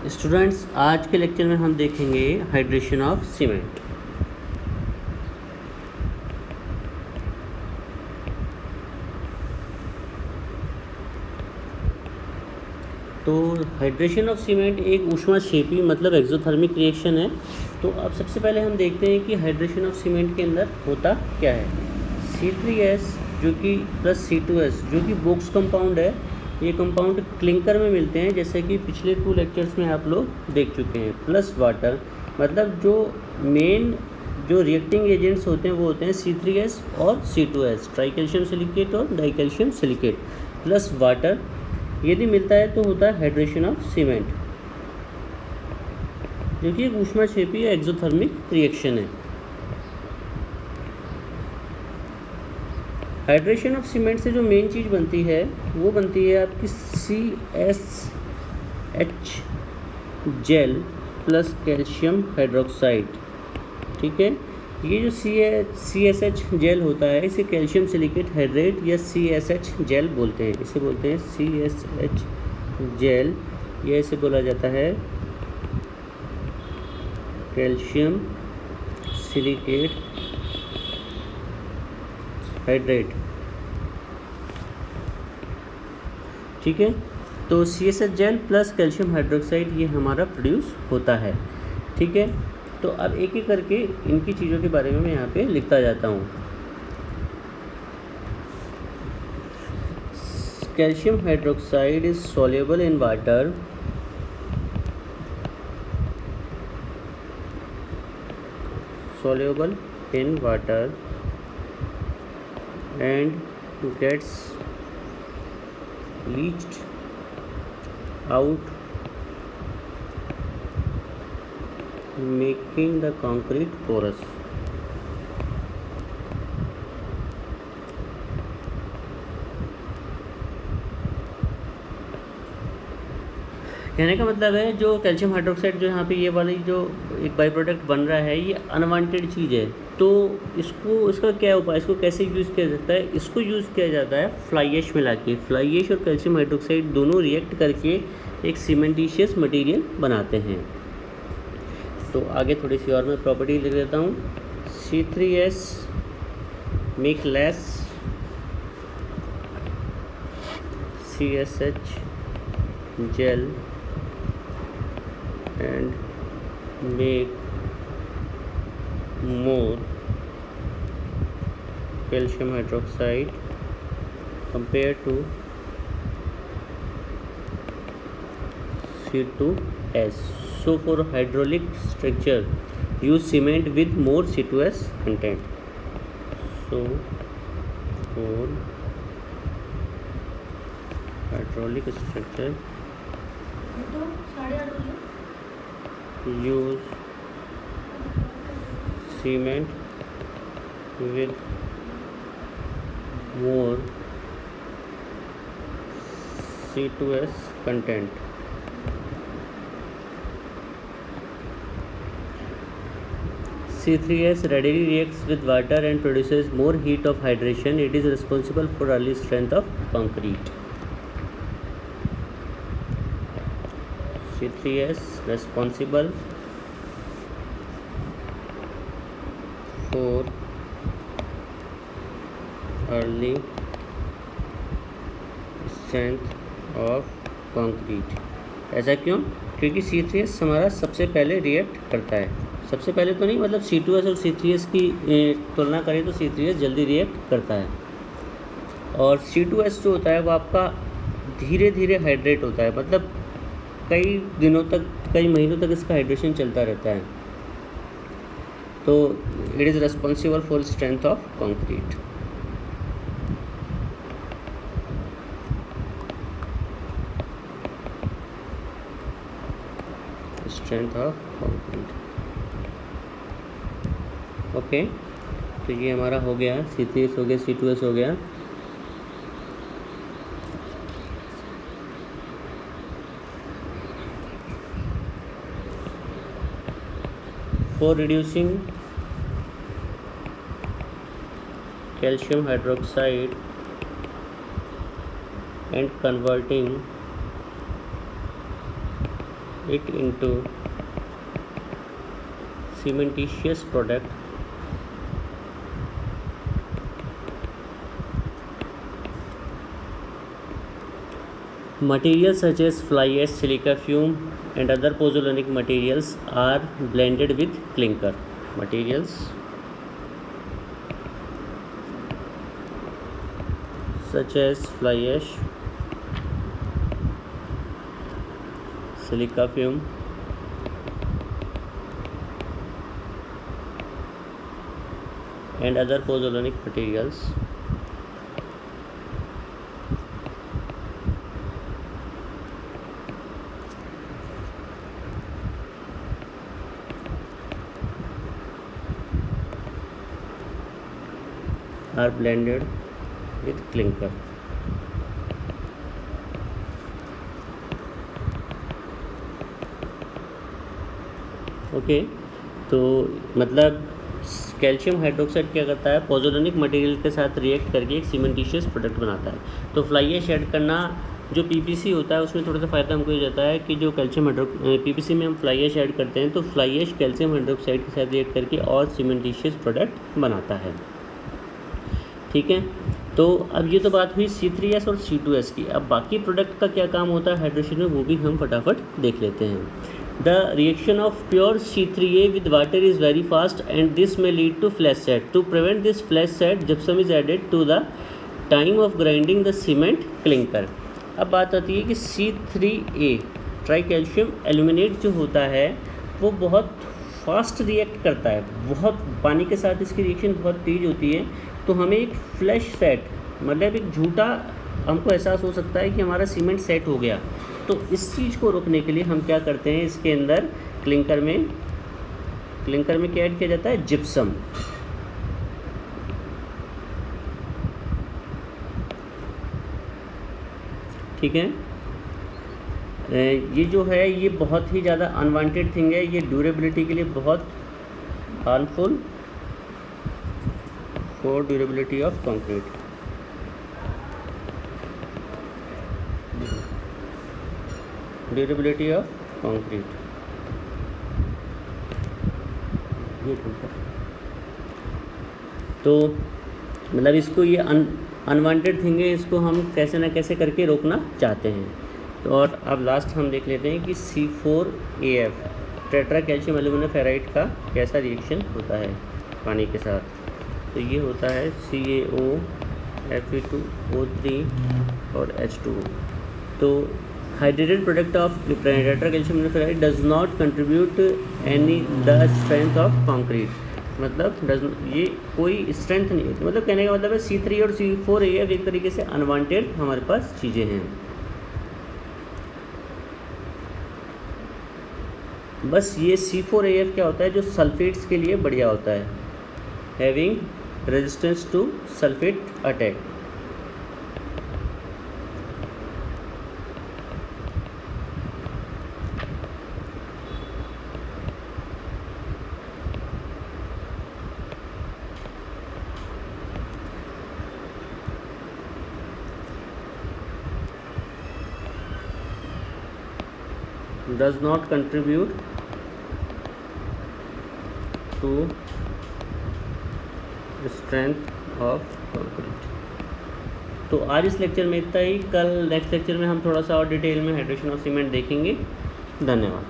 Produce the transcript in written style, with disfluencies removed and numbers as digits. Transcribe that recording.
Students, आज के lecture में हम देखेंगे हाइड्रेशन ऑफ सीमेंट। तो हाइड्रेशन ऑफ सीमेंट एक ऊष्माक्षेपी मतलब एक्सोथर्मिक रिएक्शन है। तो अब सबसे पहले हम देखते हैं कि हाइड्रेशन ऑफ सीमेंट के अंदर होता क्या है। C3S जो कि प्लस C2S जो कि बोक्स कंपाउंड है, ये कंपाउंड क्लिंकर में मिलते हैं, जैसे कि पिछले 2 लेक्चर्स में आप लोग देख चुके हैं। प्लस वाटर मतलब जो रिएक्टिंग एजेंट्स होते हैं वो होते हैं C3S और C2S, ट्राई कैल्शियम सिलिकेट और die calcium silicate plus water. यदि मिलता है तो होता है हाइड्रेशन ऑफ सीमेंट, जो कि एक ऊष्माक्षेपी या एक्सोथर्मिक रिएक्शन है। हाइड्रेशन ऑफ सीमेंट से जो मेन चीज़ बनती है वो बनती है आपकी CSH gel plus calcium hydroxide. ठीक है, ये जो CSH जेल होता है इसे कैल्शियम सिलिकेट हाइड्रेट या CSH जेल बोलते हैं। इसे बोलते हैं CSH जेल या इसे बोला जाता है कैल्शियम सिलिकेट हाइड्रेट। ठीक है, तो CSH gel plus calcium hydroxide ये हमारा प्रोड्यूस होता है। ठीक है, तो अब एक एक करके इनकी चीज़ों के बारे में मैं यहाँ पे लिखता जाता हूँ। Calcium hydroxide is soluble in water and gets leached out, making the concrete porous. कहने का मतलब है जो कैल्शियम हाइड्रोक्साइड जो यहाँ पे ये वाली जो एक बाई प्रोडक्ट बन रहा है ये अनवांटेड चीज़ है। तो इसका क्या उपाय, इसको कैसे यूज़ किया जाता है? इसको यूज़ किया जाता है फ्लाई ऐश मिला के। फ्लाई ऐश और कैल्शियम हाइड्रोक्साइड दोनों रिएक्ट करके एक सीमेंटिशियस मटेरियल बनाते हैं। तो आगे थोड़ी सी और मैं प्रॉपर्टी लिख देता हूँ। C3S make less CSH gel and make more calcium hydroxide compared to C2S. So for hydraulic structure use cement with more C2S content. So for hydraulic structure use cement with more C2S content. C3S readily reacts with water and produces more heat of hydration. It is responsible for early strength of concrete. C3S responsible for early strength of concrete. ऐसा क्यों? क्योंकि C3S हमारा सबसे पहले react करता है। सबसे पहले तो नहीं, मतलब C2S और C3S की तुलना करें तो C3S जल्दी रिएक्ट करता है, और C2S जो होता है वो आपका धीरे धीरे हाइड्रेट होता है, मतलब कई दिनों तक, कई महीनों तक इसका हाइड्रेशन चलता रहता है। तो it is responsible for strength of concrete. Strength of concrete. Okay, तो ये हमारा हो गया, C3S हो गया, C2S हो गया। For reducing calcium hydroxide and converting it into cementitious product materials such as fly ash, silica fume and other pozzolanic materials are blended with clinker. Materials such as fly ash, silica fume and other pozzolanic materials are blended with clinker. Okay तो मतलब calcium hydroxide क्या करता है, पोज़ोलैनिक material के साथ react करके एक सीमेंटिशियस product बनाता है। तो फ्लाई ऐश ऐड करना जो पीपीसी होता है उसमें थोड़ा सा फ़ायदा हमको ये जाता है कि जो कैल्शियम पीपीसी में हम फ्लाई ऐश ऐड करते हैं तो फ्लाई ऐश कैल्शियम हाइड्रोक्साइड के साथ रिएक्ट करके और सीमेंटिशियस प्रोडक्ट बनाता है। ठीक है, तो अब ये तो बात हुई C3S और C2S की। अब बाकी प्रोडक्ट का क्या काम होता है हाइड्रेशन में, वो भी हम फटाफट देख लेते हैं। The reaction of pure C3A with water is very fast and this may lead to flash set. To prevent this flash set gypsum is added to the time of grinding the cement clinker. अब बात आती है कि C3A try calcium aluminate जो होता है वो बहुत फास्ट रिएक्ट करता है, बहुत पानी के साथ इसकी रिएक्शन बहुत तेज़ होती है। तो हमें एक फ्लैश सेट मतलब एक झूठा हमको एहसास हो सकता है कि हमारा सीमेंट सेट हो गया। तो इस चीज़ को रोकने के लिए हम क्या करते हैं, इसके अंदर क्लिंकर में क्या ऐड किया जाता है, जिप्सम। ठीक है, ये जो है ये बहुत ही ज़्यादा अनवांटेड थिंग है, ये ड्यूरेबिलिटी के लिए बहुत harmful for durability of concrete. Durability of concrete तो मतलब इसको ये अनवांटेड थिंग है, इसको हम कैसे ना कैसे करके रोकना चाहते हैं। तो और अब लास्ट हम देख लेते हैं कि C4AF tetra calcium aluminium ferrite का कैसा रिएक्शन होता है पानी के साथ। तो ये होता है CaO Fe2O3 और H2। तो hydrated product of tetra calcium aluminium ferrite does not contribute any the strength of concrete, मतलब ये कोई स्ट्रेंथ नहीं होती। मतलब कहने का मतलब है C3 और C4AF एक तरीके से अनवांटेड हमारे पास चीज़ें हैं। बस ये C4AF क्या होता है, जो सल्फेट्स के लिए बढ़िया होता है, having resistance to sulphate attack. does not contribute to strength of concrete। तो आज इस लेक्चर में इतना ही। कल नेक्स्ट लेक्चर में हम थोड़ा सा और डिटेल में हाइड्रेशन ऑफ सीमेंट देखेंगे। धन्यवाद।